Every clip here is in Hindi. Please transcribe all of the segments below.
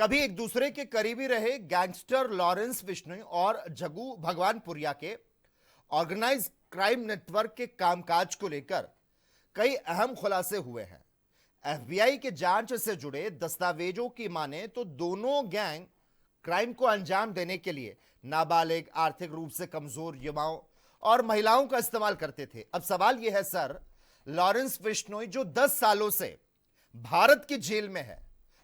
कभी एक दूसरे के करीबी रहे गैंगस्टर लॉरेंस बिश्नोई और जग्गू भगवानपुरिया के ऑर्गेनाइज क्राइम नेटवर्क के कामकाज को लेकर कई अहम खुलासे हुए हैं। एफबीआई के जांच से जुड़े दस्तावेजों की माने तो दोनों गैंग क्राइम को अंजाम देने के लिए नाबालिग, आर्थिक रूप से कमजोर युवाओं और महिलाओं का इस्तेमाल करते थे। अब सवाल यह है सर, लॉरेंस बिश्नोई जो 10 सालों से भारत की जेल में है,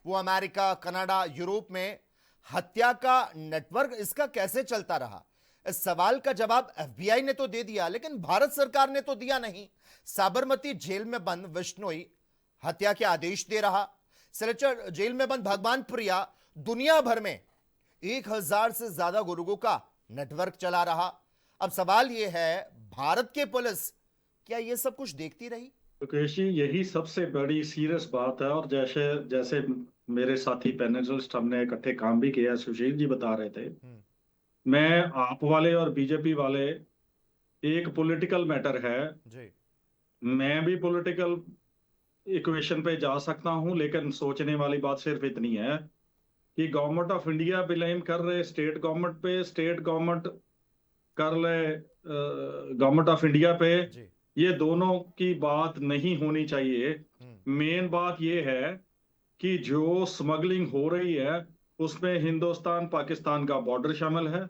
वो अमेरिका, कनाडा, यूरोप में हत्या का नेटवर्क इसका कैसे चलता रहा? इस सवाल का जवाब एफबीआई ने तो दे दिया, लेकिन भारत सरकार ने तो दिया नहीं। साबरमती जेल में बंद बिश्नोई हत्या के आदेश दे रहा, सिलचर जेल में बंद भगवानपुरिया दुनिया भर में 1000 से ज्यादा गुर्गों का नेटवर्क चला रहा। अब सवाल यह है, भारत के पुलिस क्या यह सब कुछ देखती रही? मुकेश जी, यही सबसे बड़ी सीरियस बात है। और जैसे जैसे मेरे साथी पैनलिस्ट हमने इकट्ठे काम भी किया, सुशील जी बता रहे थे, मैं आप वाले और बीजेपी वाले एक पॉलिटिकल मैटर है जी। मैं भी पॉलिटिकल इक्वेशन पे जा सकता हूं, लेकिन सोचने वाली बात सिर्फ इतनी है कि गवर्नमेंट ऑफ इंडिया ब्लेम कर रहे स्टेट गवर्नमेंट पे, स्टेट गवर्नमेंट कर ले गवर्नमेंट ऑफ इंडिया पे। जी। ये दोनों की बात नहीं होनी चाहिए। हम्म। मेन बात ये है कि जो स्मगलिंग हो रही है उसमें हिंदुस्तान पाकिस्तान का बॉर्डर शामिल है।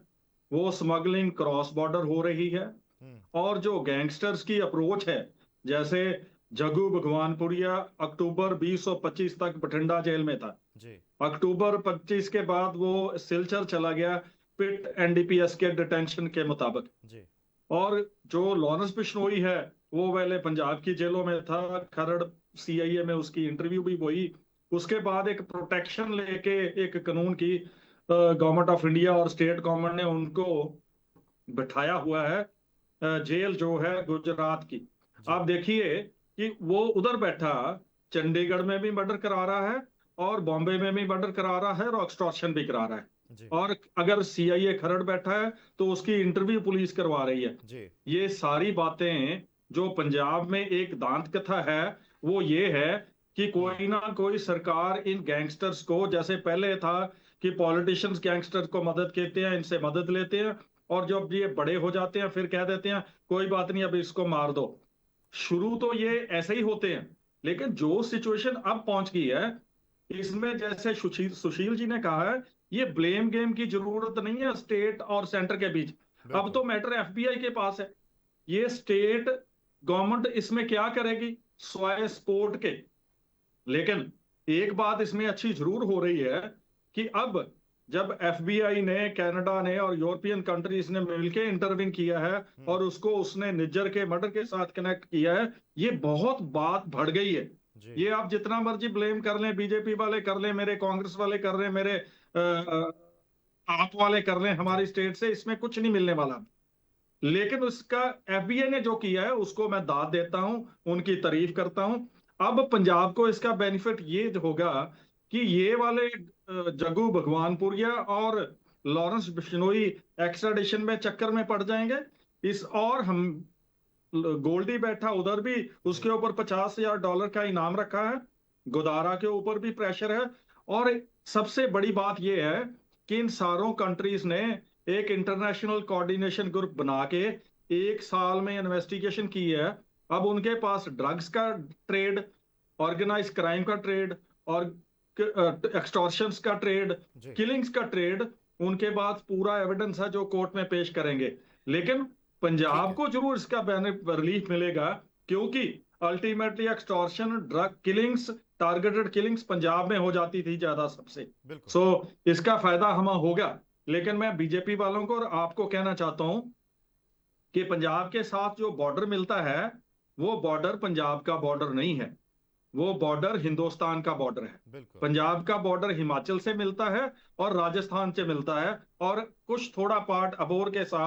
वो स्मगलिंग क्रॉस बॉर्डर हो रही है। हम्म। और जो गैंगस्टर्स की अप्रोच है, जैसे जग्गू भगवानपुरिया अक्टूबर 2025 तक बठिंडा जेल में था। जी। अक्टूबर 25 के बाद वो सिलचर चला गया पिट एनडीपीएस के डिटेंशन के मुताबिक। जी। और जो लॉरेंस बिश्नोई है वो पहले पंजाब की जेलों में था, खरड़ सीआईए में उसकी इंटरव्यू भी हुई। उसके बाद एक प्रोटेक्शन लेके एक कानून की गवर्नमेंट ऑफ इंडिया और स्टेट गवर्नमेंट ने उनको बिठाया हुआ है जेल जो है गुजरात की। जी। आप देखिए कि वो उधर बैठा चंडीगढ़ में भी मर्डर करा रहा है और बॉम्बे में भी मर्डर करा रहा है और एक्सटॉर्शन भी करा रहा है। जी। और अगर सीआईए खरड़ बैठा है तो उसकी इंटरव्यू पुलिस करवा रही है। जी। ये सारी बातें जो पंजाब में एक दांत कथा है वो ये है कि कोई ना कोई सरकार इन गैंगस्टर्स को, जैसे पहले था कि पॉलिटिशियंस गैंगस्टर को मदद कहते हैं, इनसे मदद लेते हैं, और जब ये बड़े हो जाते हैं फिर कह देते हैं कोई बात नहीं, अब इसको मार दो। शुरू तो ये ऐसे ही होते हैं, लेकिन जो सिचुएशन अब पहुंच गई है इसमें, जैसे सुशील सुशील जी ने कहा है, ये ब्लेम गेम की जरूरत नहीं है स्टेट और सेंटर के बीच। अब बिल्कुल। तो मैटर एफबीआई के पास है। ये स्टेट गवर्नमेंट इसमें क्या करेगी स्वाय स्पोर्ट के। लेकिन एक बात इसमें अच्छी जरूर हो रही है कि अब जब एफबीआई ने, कनाडा ने और यूरोपियन कंट्रीज ने मिलकर इंटरवीन किया है और उसको उसने निज्जर के मर्डर के साथ कनेक्ट किया है, ये बहुत बात बढ़ गई है। जी। ये आप जितना मर्जी ब्लेम कर लें, बीजेपी वाले कर लें, मेरे कांग्रेस वाले कर लें, मेरे आप वाले कर लें, जी। हमारी स्टेट से इसमें कुछ नहीं मिलने वाला। लेकिन उसका एफबीआई ने जो किया है उसको मैं दाद देता हूं, उनकी तारीफ करता हूं। अब पंजाब को इसका बेनिफिट ये होगा कि ये वाले जग्गू भगवानपुरिया और लॉरेंस बिश्नोई एक्स्ट्राडिशन में चक्कर में पड़ जाएंगे। इस और हम गोल्डी बैठा उधर भी, जी। उसके ऊपर $50,000 का इनाम रखा है। गोदारा के ऊपर भी प्रेशर है। और सबसे बड़ी बात यह है कि इन सारों कंट्रीज ने एक इंटरनेशनल कोऑर्डिनेशन ग्रुप बना के 1 साल में इन्वेस्टिगेशन की है। अब उनके पास ड्रग्स का ट्रेड, ऑर्गेनाइज क्राइम का ट्रेड और एक्सटॉर्शंस का ट्रेड, जी। किलिंग्स का ट्रेड, उनके पास पूरा एविडेंस है जो कोर्ट में पेश करेंगे। लेकिन ठीक पंजाब है। को जरूर इसका रिलीफ मिलेगा, क्योंकि ultimately extortion, drug killings, targeted killings Punjab में हो जाती थी ज्यादा सबसे। बिल्कुल। सो इसका फायदा हमें होगा। लेकिन मैं बीजेपी वालों को और आपको कहना चाहता हूं कि पंजाब के साथ जो बॉर्डर मिलता है वो बॉर्डर पंजाब का बॉर्डर नहीं है, वो बॉर्डर हिंदुस्तान का बॉर्डर है। बिल्कुल। पंजाब का बॉर्डर हिमाचल से मिलता है और राजस्थान से मिलता है, और कुछ थोड़ा पार्ट अबोर के साथ